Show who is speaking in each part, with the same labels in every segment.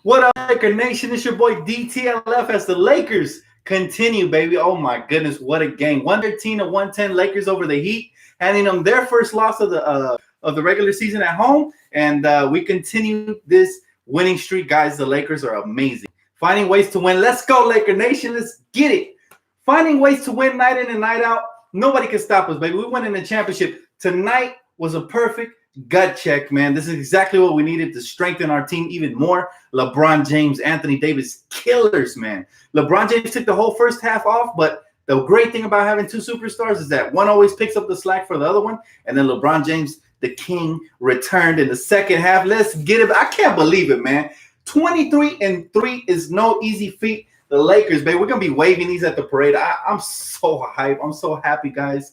Speaker 1: What up, Laker Nation? It's your boy DTLF as the Lakers continue, baby. Oh my goodness, what a game! 113 to 110, Lakers over the Heat, handing them their first loss of the regular season at home, and we continue this winning streak, guys. The Lakers are amazing, finding ways to win. Let's go, Laker Nation! Let's get it. Finding ways to win night in and night out. Nobody can stop us, baby. We win in the championship tonight. Was a perfect gut check, man. This is exactly what we needed to strengthen our team even more. LeBron James, Anthony Davis, killers, man. LeBron James took the whole first half off, but the great thing about having two superstars is that one always picks up the slack for the other one, and then LeBron James, the king, returned in the second half. Let's get it. I can't believe it, man. 23-3 is no easy feat. The Lakers, baby, we're going to be waving these at the parade. I'm so hyped. I'm so happy, guys.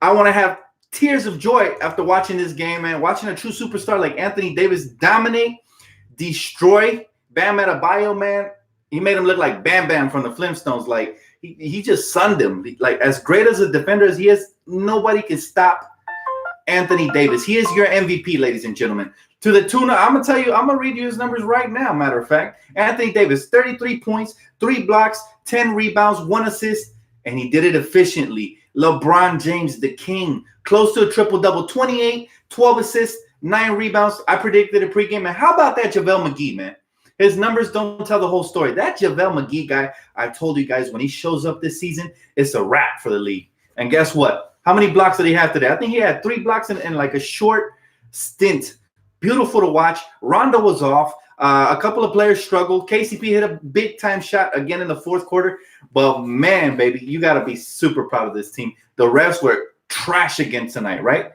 Speaker 1: I want to have tears of joy after watching this game, man. Watching a true superstar like Anthony Davis dominate, destroy Bam Adebayo, man. He made him look like Bam Bam from the Flintstones. Like, he just sunned him. Like, as great as a defender as he is, nobody can stop Anthony Davis. He is your MVP, ladies and gentlemen. To the tune of, I'm going to tell you, I'm going to read you his numbers right now, matter of fact. Anthony Davis, 33 points, 3 blocks, 10 rebounds, 1 assist, and he did it efficiently. LeBron James, the king, close to a triple-double, 28, 12 assists, 9 rebounds. I predicted it pregame. And how about that JaVale McGee, man? His numbers don't tell the whole story. That JaVale McGee guy, I told you guys, when he shows up this season, it's a wrap for the league. And guess what? How many blocks did he have today? I think he had 3 blocks in like a short stint. Beautiful to watch. Rondo was off. A couple of players struggled. KCP hit a big-time shot again in the fourth quarter. But, man, baby, you got to be super proud of this team. The refs were trash again tonight, right?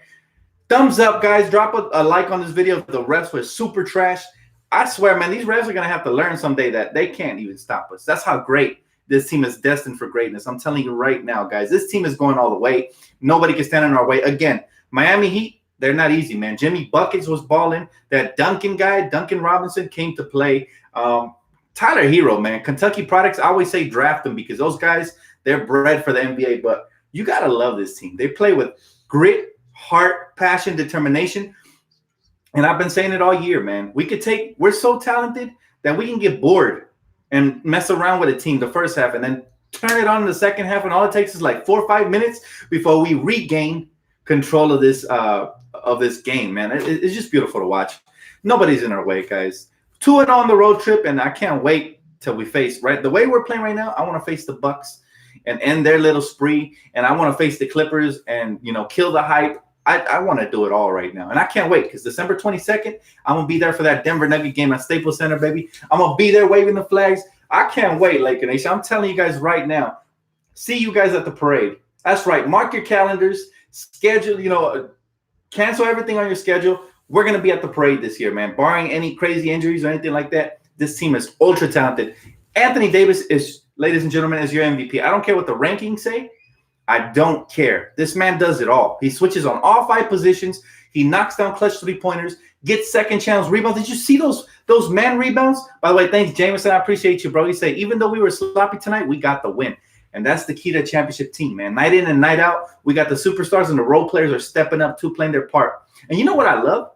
Speaker 1: Thumbs up, guys. Drop a like on this video. The refs were super trash. I swear, man, these refs are going to have to learn someday that they can't even stop us. That's how great this team is destined for greatness. I'm telling you right now, guys, this team is going all the way. Nobody can stand in our way. Again, Miami Heat, they're not easy, man. Jimmy Buckets was balling. That Duncan guy, Duncan Robinson, came to play. Tyler Hero, man. Kentucky products, I always say draft them because those guys, they're bred for the NBA. But you got to love this team. They play with grit, heart, passion, determination. And I've been saying it all year, man. We're so talented that we can get bored and mess around with a team the first half and then turn it on in the second half. And all it takes is like 4 or 5 minutes before we regain control of this game, man. It's just beautiful to watch. Nobody's in our way, guys. 2-0 on the road trip, and I can't wait till we face, right? The way we're playing right now, I want to face the Bucks and end their little spree, and I want to face the Clippers and, kill the hype. I want to do it all right now, and I can't wait because December 22nd, I'm going to be there for that Denver Nugget game at Staples Center, baby. I'm going to be there waving the flags. I can't wait, Laker Nation. I'm telling you guys right now, see you guys at the parade. That's right. Mark your calendars. Schedule, cancel everything on your schedule. We're going to be at the parade this year, man. Barring any crazy injuries or anything like that, this team is ultra talented. Anthony Davis is, ladies and gentlemen, is your MVP. I don't care what the rankings say. I don't care. This man does it all. He switches on all 5 positions. He knocks down clutch 3-pointers, gets second chance rebounds. Did you see those man rebounds? By the way, thanks, Jameson. I appreciate you, bro. He said, even though we were sloppy tonight, we got the win. And that's the key to a championship team, man. Night in and night out, we got the superstars and the role players are stepping up to playing their part. And you know what I love?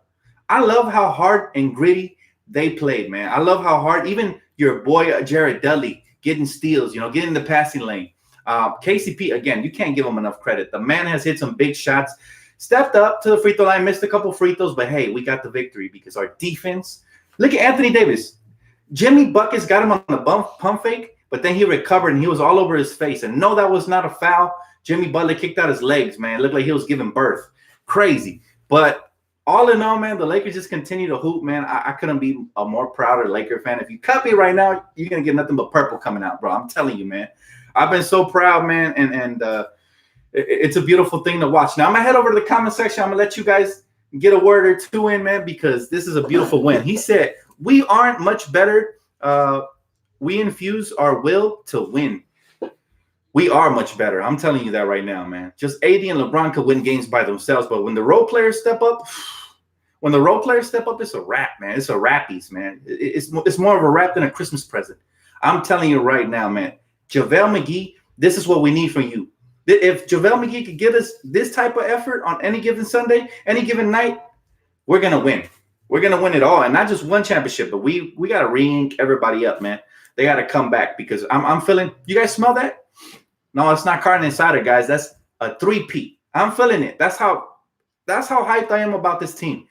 Speaker 1: I love how hard and gritty they played, man. I love how hard, even your boy Jared Dudley getting steals, getting in the passing lane. KCP, again, you can't give him enough credit. The man has hit some big shots, stepped up to the free throw line, missed a couple free throws, but hey, we got the victory because our defense. Look at Anthony Davis. Jimmy Buckets got him on the pump fake, but then he recovered and he was all over his face. And no, that was not a foul. Jimmy Butler kicked out his legs, man. It looked like he was giving birth. Crazy. But all in all, man, the Lakers just continue to hoop, man. I couldn't be a more prouder Laker fan. If you cut me right now, you're going to get nothing but purple coming out, bro. I'm telling you, man. I've been so proud, man, and it's a beautiful thing to watch. Now, I'm going to head over to the comment section. I'm going to let you guys get a word or two in, man, because this is a beautiful win. He said, we aren't much better. We infuse our will to win. We are much better. I'm telling you that right now, man. Just AD and LeBron could win games by themselves, but when the role players step up, it's a wrap, man. It's a wrappies, man. It's more of a wrap than a Christmas present. I'm telling you right now, man. JaVale McGee, this is what we need from you. If JaVale McGee could give us this type of effort on any given Sunday, any given night, we're going to win. We're gonna win it all, and not just one championship, but we gotta re-ink everybody up, man. They gotta come back because I'm feeling. You guys smell that? No, it's not carne asada, guys. That's a 3-peat. I'm feeling it. That's how hyped I am about this team.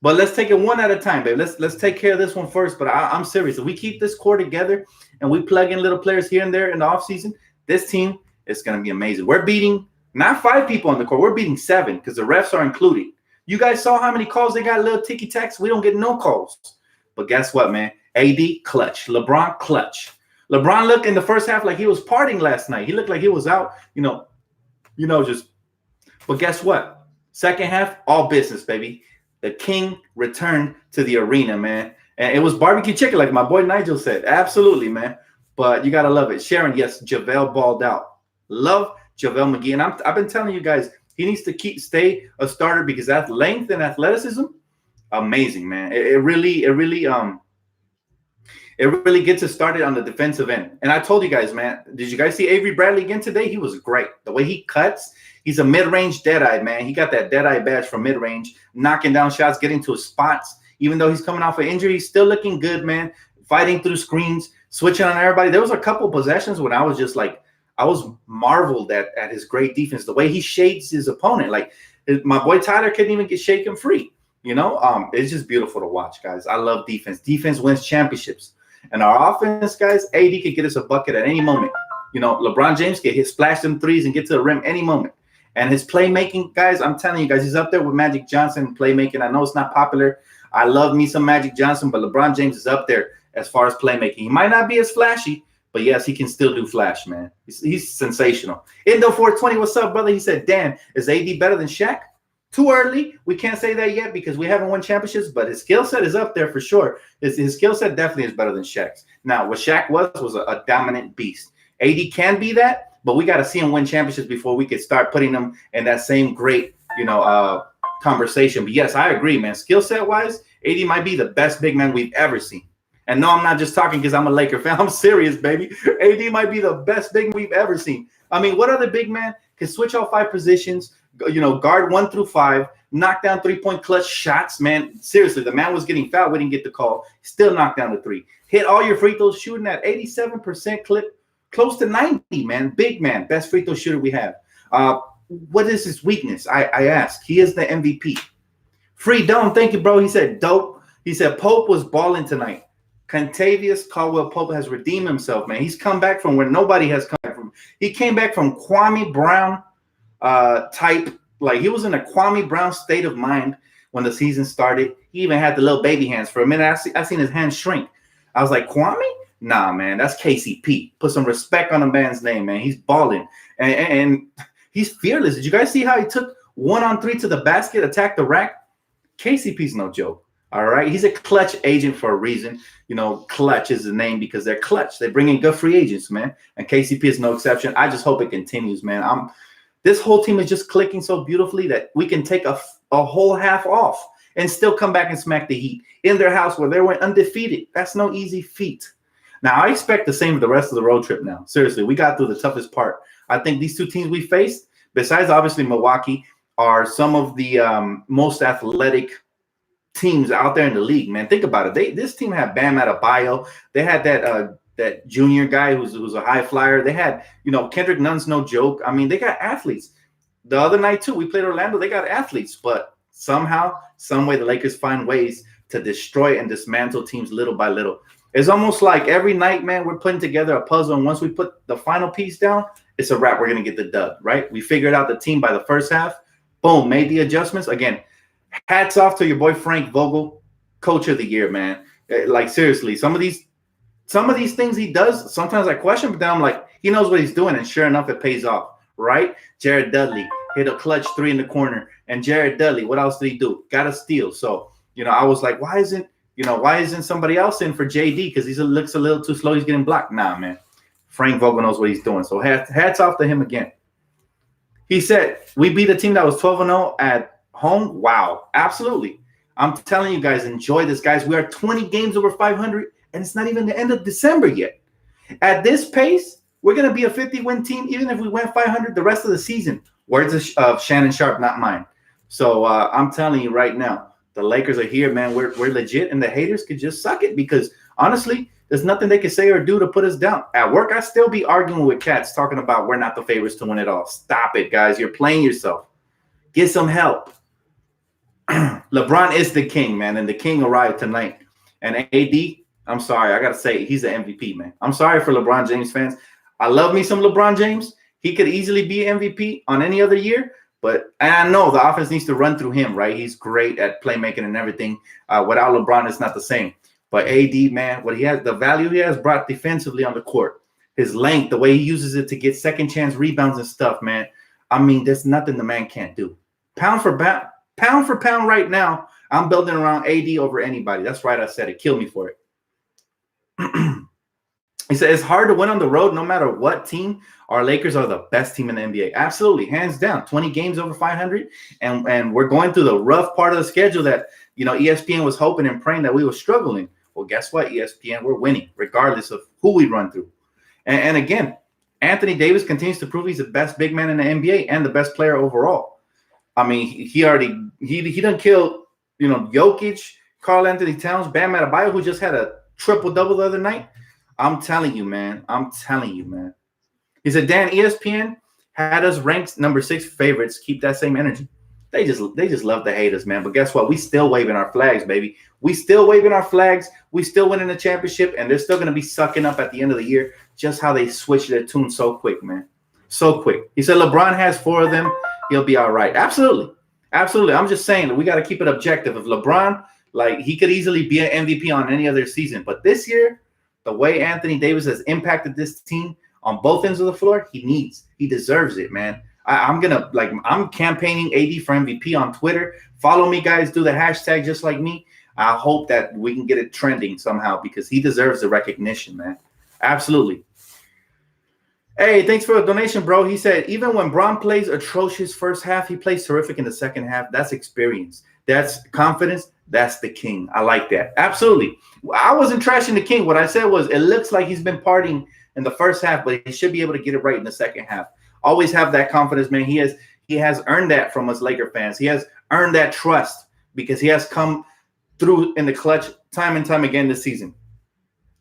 Speaker 1: But let's take it one at a time, babe. Let's take care of this one first. But I'm serious. If we keep this core together and we plug in little players here and there in the offseason, this team is going to be amazing. We're beating not 5 people on the court. We're beating 7 because the refs are included. You guys saw how many calls they got, little ticky-tacks? We don't get no calls. But guess what, man? AD, clutch. LeBron, clutch. LeBron looked in the first half like he was partying last night. He looked like he was out, just. But guess what? Second half, all business, baby. The king returned to the arena, man. And it was barbecue chicken, like my boy Nigel said. Absolutely, man. But you got to love it. Sharon, yes, JaVale balled out. Love JaVale McGee. And I've been telling you guys, he needs to stay a starter because that length and athleticism, amazing, man. It really gets us started on the defensive end. And I told you guys, man, did you guys see Avery Bradley again today? He was great. The way he cuts, he's a mid-range dead-eye, man. He got that dead-eye badge from mid-range, knocking down shots, getting to his spots. Even though he's coming off an injury, he's still looking good, man. Fighting through screens, switching on everybody. There was a couple possessions when I was just like, I was marveled at his great defense, the way he shades his opponent. Like, my boy Tyler couldn't even get shaken free. It's just beautiful to watch, guys. I love defense. Defense wins championships. And our offense, guys, AD could get us a bucket at any moment. LeBron James could splash them threes and get to the rim any moment. And his playmaking, guys, I'm telling you guys, he's up there with Magic Johnson playmaking. I know it's not popular. I love me some Magic Johnson, but LeBron James is up there as far as playmaking. He might not be as flashy, but yes, he can still do flash, man. He's sensational. Indo 420, what's up, brother? He said, Dan, is AD better than Shaq? Too early. We can't say that yet because we haven't won championships, but his skill set is up there for sure. His skill set definitely is better than Shaq's. Now, what Shaq was a dominant beast. AD can be that, but we got to see him win championships before we could start putting him in that same great, conversation. But yes, I agree, man. Skill set wise, AD might be the best big man we've ever seen. And no, I'm not just talking because I'm a Laker fan. I'm serious, baby. AD might be the best big man we've ever seen. I mean, what other big man can switch all 5 positions, guard 1 through 5, knock down 3-point clutch shots, man? Seriously, the man was getting fouled. We didn't get the call. Still knocked down the 3. Hit all your free throws, shooting at 87% clip, close to 90, man. Big man, best free throw shooter we have. What is his weakness? I ask. He is the MVP. Free Dome, thank you, bro. He said dope. He said Pope was balling tonight. Contavious Caldwell Pope has redeemed himself, man. He's come back from where nobody has come back from. He came back from Kwame Brown type. Like, he was in a Kwame Brown state of mind when the season started. He even had the little baby hands. For a minute, I seen his hands shrink. I was like, Kwame? Nah, man, that's KCP. Put some respect on a man's name, man. He's balling. And he's fearless. Did you guys see how he took 1-on-3 to the basket, attacked the rack? KCP's no joke. All right. He's a clutch agent for a reason. Clutch is the name because they're clutch. They bring in good free agents, man. And KCP is no exception. I just hope it continues, man. This whole team is just clicking so beautifully that we can take a whole half off and still come back and smack the Heat in their house where they went undefeated. That's no easy feat. Now, I expect the same for the rest of the road trip now. Seriously, we got through the toughest part. I think these 2 teams we faced, besides obviously Milwaukee, are some of the most athletic teams out there in the league, man. Think about it. This team had Bam Adebayo. They had that junior guy who's a high flyer. They had, Kendrick Nunn's no joke. I mean, they got athletes. The other night, too, we played Orlando. They got athletes. But somehow, some way, the Lakers find ways to destroy and dismantle teams little by little. It's almost like every night, man, we're putting together a puzzle. And once we put the final piece down, it's a wrap. We're going to get the dub, right? We figured out the team by the first half. Boom, made the adjustments. Again, hats off to your boy Frank Vogel, coach of the year, man. Like, seriously, some of these things he does, sometimes I question, but then I'm like, he knows what he's doing, and sure enough, it pays off, right? Jared Dudley hit a clutch 3 in the corner, and Jared Dudley, what else did he do? Got a steal. So, I was like, why isn't somebody else in for JD? Because he looks a little too slow. He's getting blocked. Nah, man. Frank Vogel knows what he's doing. So hats off to him again. He said, we beat a team that was 12-0 at home. Wow. Absolutely. I'm telling you guys, enjoy this, guys. We are 20 games over 500, and it's not even the end of December yet. At this pace, we're going to be a 50-win team, even if we went 500 the rest of the season. Words of Shannon Sharp, not mine. So I'm telling you right now, The Lakers are here, man. We're legit, and the haters could just suck it because honestly, there's nothing they can say or do to put us down. At work, I still be arguing with cats talking about we're not the favorites to win it all. Stop it, guys. You're playing yourself. Get some help. LeBron is the king, man, and the king arrived tonight. And AD, I'm sorry, I gotta say he's the MVP, man. I'm sorry for LeBron James fans. I love me some LeBron James. He could easily be MVP on any other year, but and I know the offense needs to run through him, right? He's great at playmaking and everything. Without LeBron, it's not the same. But AD, man, what he has, the value he has brought defensively on the court, his length, the way he uses it to get second chance rebounds and stuff, man. I mean, there's nothing the man can't do. Pound for pound right now, I'm building around AD over anybody. That's right, I said it. Kill me for it. He said it's hard to win on the road no matter what team. Our Lakers are the best team in the NBA. Absolutely, hands down. 20 games over 500, and we're going through the rough part of the schedule that, you know, ESPN was hoping and praying that we were struggling. Well, guess what, ESPN? We're winning regardless of who we run through. And again, Anthony Davis continues to prove he's the best big man in the NBA and the best player overall. I mean, he done killed, you know, Jokic, Karl Anthony Towns, Bam Adebayo, who just had a triple-double the other night. I'm telling you, man. He said, Dan, ESPN had us ranked number 6 favorites. Keep that same energy. They just love the haters, man. But guess what? We still waving our flags, baby. We still waving our flags. We still winning the championship, and they're still going to be sucking up at the end of the year. Just how they switch their tune so quick, man. So quick. He said LeBron has 4 of them. He'll be all right. Absolutely. I'm just saying that we got to keep it objective. If LeBron, like, he could easily be an MVP on any other season. But this year, the way Anthony Davis has impacted this team on both ends of the floor, he deserves it, man. I'm campaigning AD for MVP on Twitter. Follow me, guys. Do the hashtag just like me. I hope that we can get it trending somehow because he deserves the recognition, man. Absolutely. Hey, thanks for the donation, bro. He said, even when Bron plays atrocious first half, he plays terrific in the second half. That's experience. That's confidence. That's the king. I like that. Absolutely. I wasn't trashing the king. What I said was it looks like he's been partying in the first half, but he should be able to get it right in the second half. Always have that confidence, man. He has earned that from us Laker fans. He has earned that trust because he has come through in the clutch time and time again this season.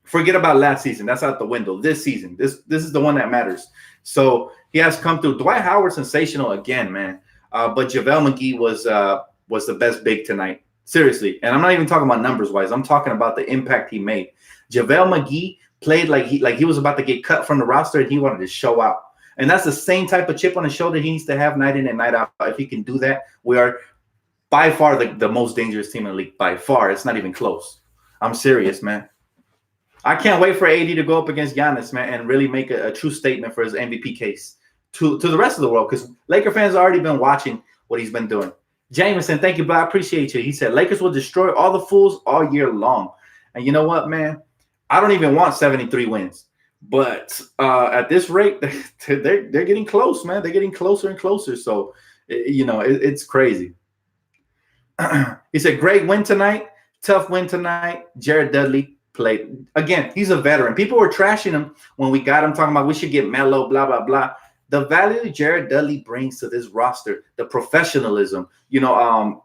Speaker 1: Forget about last season. That's out the window. This season, this is the one that matters. So he has come through. Dwight Howard, sensational again, man. But JaVale McGee was the best big tonight. Seriously. And I'm not even talking about numbers-wise. I'm talking about the impact he made. JaVale McGee played like he was about to get cut from the roster, and he wanted to show out. And that's the same type of chip on his shoulder he needs to have night in and night out. If he can do that, we are by far the most dangerous team in the league. By far. It's not even close. I'm serious, man. I can't wait for AD to go up against Giannis, man, and really make a true statement for his MVP case to the rest of the world, because Laker fans have already been watching what he's been doing. Jameson, thank you, bro. I appreciate you. He said Lakers will destroy all the fools all year long. And you know what, man? I don't even want 73 wins. But at this rate, they're getting close, man. They're getting closer and closer. So, you know, it's crazy. He said, great win tonight. Tough win tonight. Jared Dudley played. Again, he's a veteran. People were trashing him when we got him, talking about we should get Melo, blah, blah, blah. The value Jared Dudley brings to this roster, the professionalism, you know,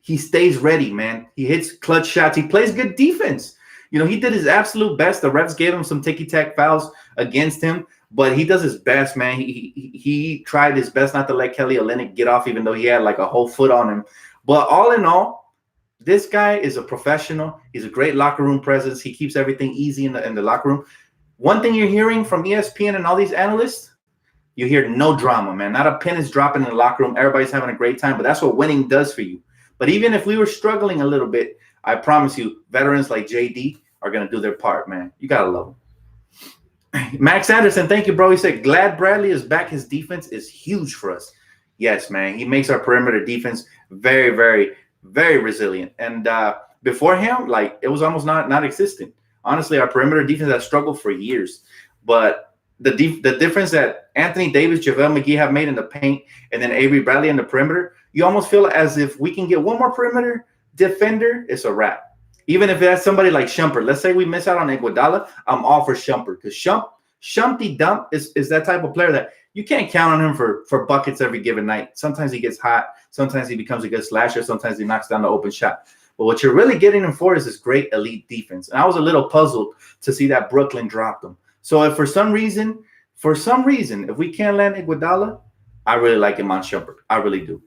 Speaker 1: he stays ready, man. He hits clutch shots. He plays good defense. You know, he did his absolute best. The refs gave him some ticky-tack fouls against him, but he does his best, man. He tried his best not to let Kelly Olynyk get off, even though he had like a whole foot on him. But all in all, this guy is a professional. He's a great locker room presence. He keeps everything easy in the locker room. One thing you're hearing from ESPN and all these analysts, you hear no drama, man. Not a pin is dropping in the locker room. Everybody's having a great time, but that's what winning does for you. But even if we were struggling a little bit, I promise you, veterans like JD are going to do their part, man. You got to love them. Max Anderson, thank you, bro. He said, glad Bradley is back. His defense is huge for us. Yes, man. He makes our perimeter defense very, very, very resilient. And before him, like, it was almost not existent. Honestly, our perimeter defense has struggled for years. But the difference that Anthony Davis, JaVale McGee have made in the paint, and then Avery Bradley in the perimeter, you almost feel as if we can get one more perimeter defender, it's a wrap. Even if that's somebody like Shumpert. Let's say we miss out on Iguodala, I'm all for Shumpert, because Shumpty Dump is that type of player that you can't count on him for buckets every given night. Sometimes he gets hot. Sometimes he becomes a good slasher. Sometimes he knocks down the open shot. But what you're really getting him for is this great elite defense. And I was a little puzzled to see that Brooklyn dropped him. So if for some reason, if we can't land Iguodala, I really like him on Shumpert. I really do.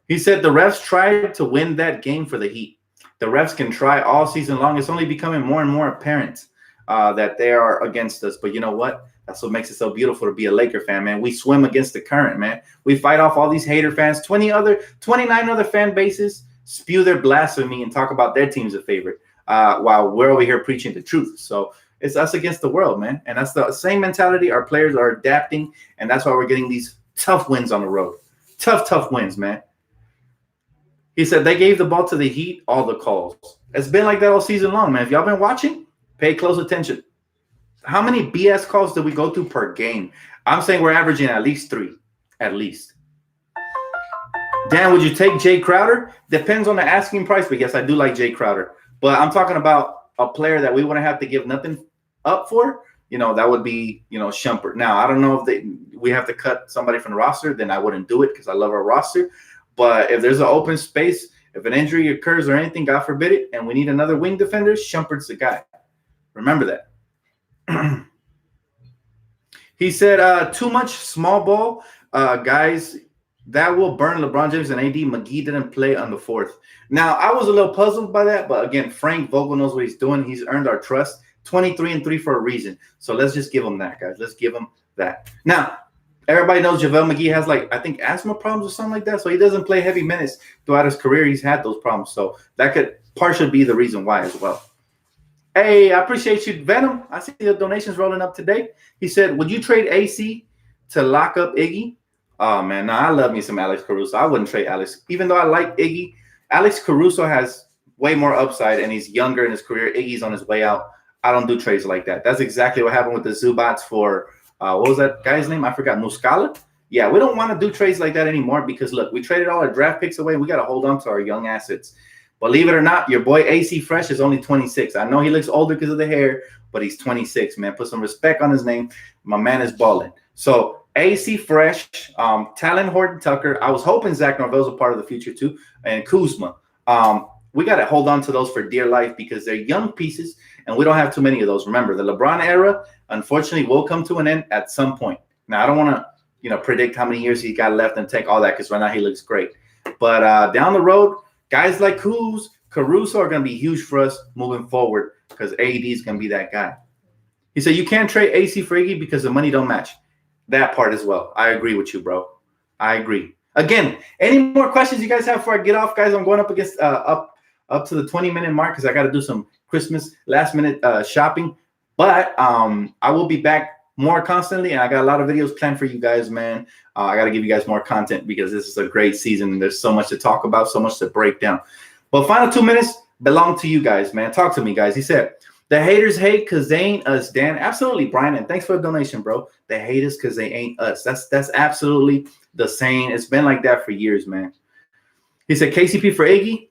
Speaker 1: He said the refs tried to win that game for the Heat. The refs can try all season long. It's only becoming more and more apparent that they are against us. But you know what? That's what makes it so beautiful to be a Laker fan, man. We swim against the current, man. We fight off all these hater fans. 29 other fan bases spew their blasphemy and talk about their team's a favorite while we're over here preaching the truth. So it's us against the world, man. And that's the same mentality our players are adapting, and that's why we're getting these tough wins on the road. Tough wins, man. He said they gave the ball to the Heat all the calls. It's been like that all season long, man. If y'all been watching, pay close attention. How many BS calls did we go through per game? I'm saying we're averaging at least 3. At least. Dan, would you take Jay Crowder? Depends on the asking price, but yes, I do like Jay Crowder. But I'm talking about a player that we wouldn't have to give nothing up for. That would be, Shumpert. Now, I don't know if we have to cut somebody from the roster, then I wouldn't do it because I love our roster. But if there's an open space, if an injury occurs or anything, God forbid it, and we need another wing defender, Shumpert's the guy. Remember that. He said, too much small ball. Guys, that will burn LeBron James and AD. McGee didn't play on the 4th. Now, I was a little puzzled by that, but again, Frank Vogel knows what he's doing. He's earned our trust. 23-3 for a reason. So let's just give him that, guys. Let's give him that. Now, everybody knows JaVale McGee has, I think asthma problems or something like that. So he doesn't play heavy minutes throughout his career. He's had those problems. So that could partially be the reason why as well. Hey, I appreciate you, Venom. I see the donations rolling up today. He said, would you trade AC to lock up Iggy? Oh, man, no, I love me some Alex Caruso. I wouldn't trade Alex. Even though I like Iggy, Alex Caruso has way more upside, and he's younger in his career. Iggy's on his way out. I don't do trades like that. That's exactly what happened with the Zubats for, what was that guy's name? I forgot, Muscala? Yeah, we don't want to do trades like that anymore because, look, we traded all our draft picks away. We got to hold on to our young assets. Believe it or not, your boy AC Fresh is only 26. I know he looks older because of the hair, but he's 26, man. Put some respect on his name. My man is balling. So AC Fresh, Talon Horton Tucker. I was hoping Zach Norvell's a part of the future too, and Kuzma. We got to hold on to those for dear life because they're young pieces, and we don't have too many of those. Remember, the LeBron era, unfortunately, will come to an end at some point. Now, I don't want to, predict how many years he got left and take all that because right now he looks great. But down the road, guys like Caruso are going to be huge for us moving forward because AD is going to be that guy. He said, you can't trade AC for Iggy because the money don't match. That part as well. I agree with you, bro. I agree. Again, any more questions you guys have before I get off, guys? I'm going up against up to the 20-minute mark because I got to do some Christmas last-minute shopping. But I will be back more constantly, and I got a lot of videos planned for you guys, man. I got to give you guys more content because this is a great season, and there's so much to talk about, so much to break down. But final 2 minutes belong to you guys, man. Talk to me, guys. He said, the haters hate because they ain't us, Dan. Absolutely, Brian, and thanks for the donation, bro. They hate us because they ain't us. That's absolutely the saying. It's been like that for years, man. He said, KCP for Iggy.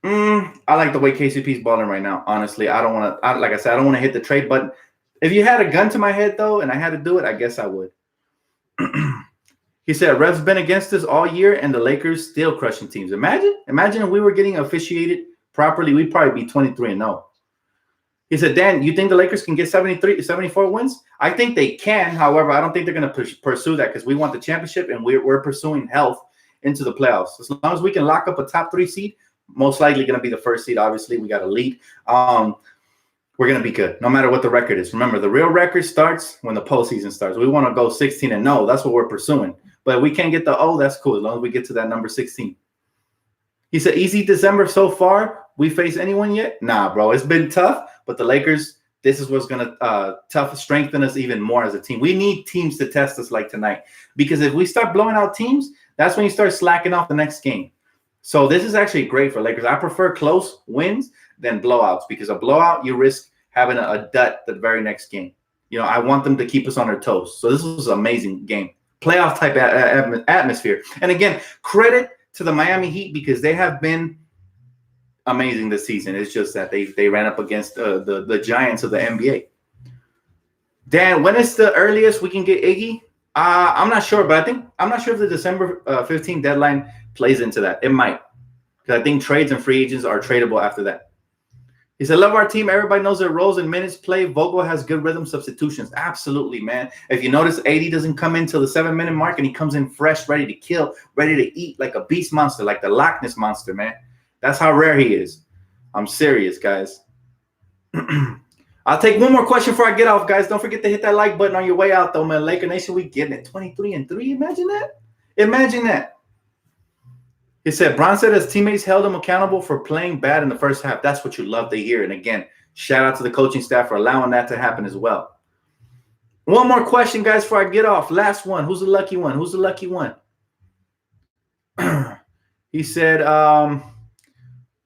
Speaker 1: I like the way KCP's balling right now. Honestly, I don't want to. Like I said, I don't want to hit the trade button. If you had a gun to my head though, and I had to do it, I guess I would. He said, refs been against us all year, and the Lakers still crushing teams. Imagine if we were getting officiated properly, we'd probably be 23-0. He said, Dan, you think the Lakers can get 74 wins? I think they can. However, I don't think they're going to pursue that because we want the championship, and we're pursuing health into the playoffs. As long as we can lock up a top 3 seed, most likely going to be the first seed. Obviously, we got a lead. We're going to be good no matter what the record is. Remember, the real record starts when the postseason starts. We want to go 16-0. That's what we're pursuing. But if we can't get the O, that's cool as long as we get to that number 16. He said, easy December so far. We face anyone yet? Nah, bro. It's been tough, but the Lakers, this is what's going to strengthen us even more as a team. We need teams to test us like tonight because if we start blowing out teams, that's when you start slacking off the next game. So this is actually great for Lakers. I prefer close wins than blowouts because a blowout, you risk having a dud the very next game. I want them to keep us on our toes. So this was an amazing game. Playoff type atmosphere. And again, credit to the Miami Heat because they have been amazing this season. It's just that they ran up against the giants of the NBA. Dan, when is the earliest we can get Iggy? I'm not sure, but I'm not sure if the December 15th deadline plays into that. It might, because I think trades and free agents are tradable after that. He said, love our team. Everybody knows their roles and minutes play. Vogel has good rhythm substitutions. Absolutely, man. If you notice, AD doesn't come in till the 7-minute mark, and he comes in fresh, ready to kill, ready to eat like a beast monster, like the Loch Ness monster, man. That's how rare he is. I'm serious, guys. I'll take one more question before I get off, guys. Don't forget to hit that like button on your way out, though, man. Laker Nation, we getting it. 23-3. Imagine that. Imagine that. He said, Bron said his teammates held him accountable for playing bad in the first half. That's what you love to hear. And again, shout out to the coaching staff for allowing that to happen as well. One more question, guys, before I get off. Last one. Who's the lucky one? Who's the lucky one? He said,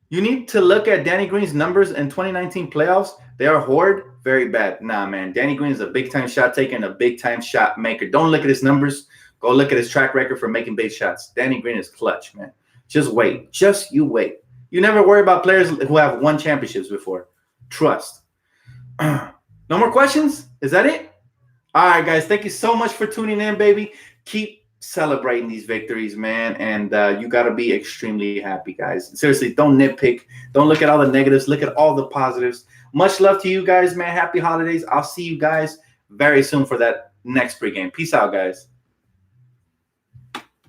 Speaker 1: you need to look at Danny Green's numbers in 2019 playoffs. They are horrid, very bad. Nah, man. Danny Green is a big-time shot taker and a big-time shot maker. Don't look at his numbers. Go look at his track record for making big shots. Danny Green is clutch, man. Just wait. Just you wait. You never worry about players who have won championships before. Trust. No more questions? Is that it? All right, guys. Thank you so much for tuning in, baby. Keep celebrating these victories, man. And you got to be extremely happy, guys. Seriously, don't nitpick. Don't look at all the negatives. Look at all the positives. Much love to you guys, man. Happy holidays. I'll see you guys very soon for that next pregame. Peace out, guys.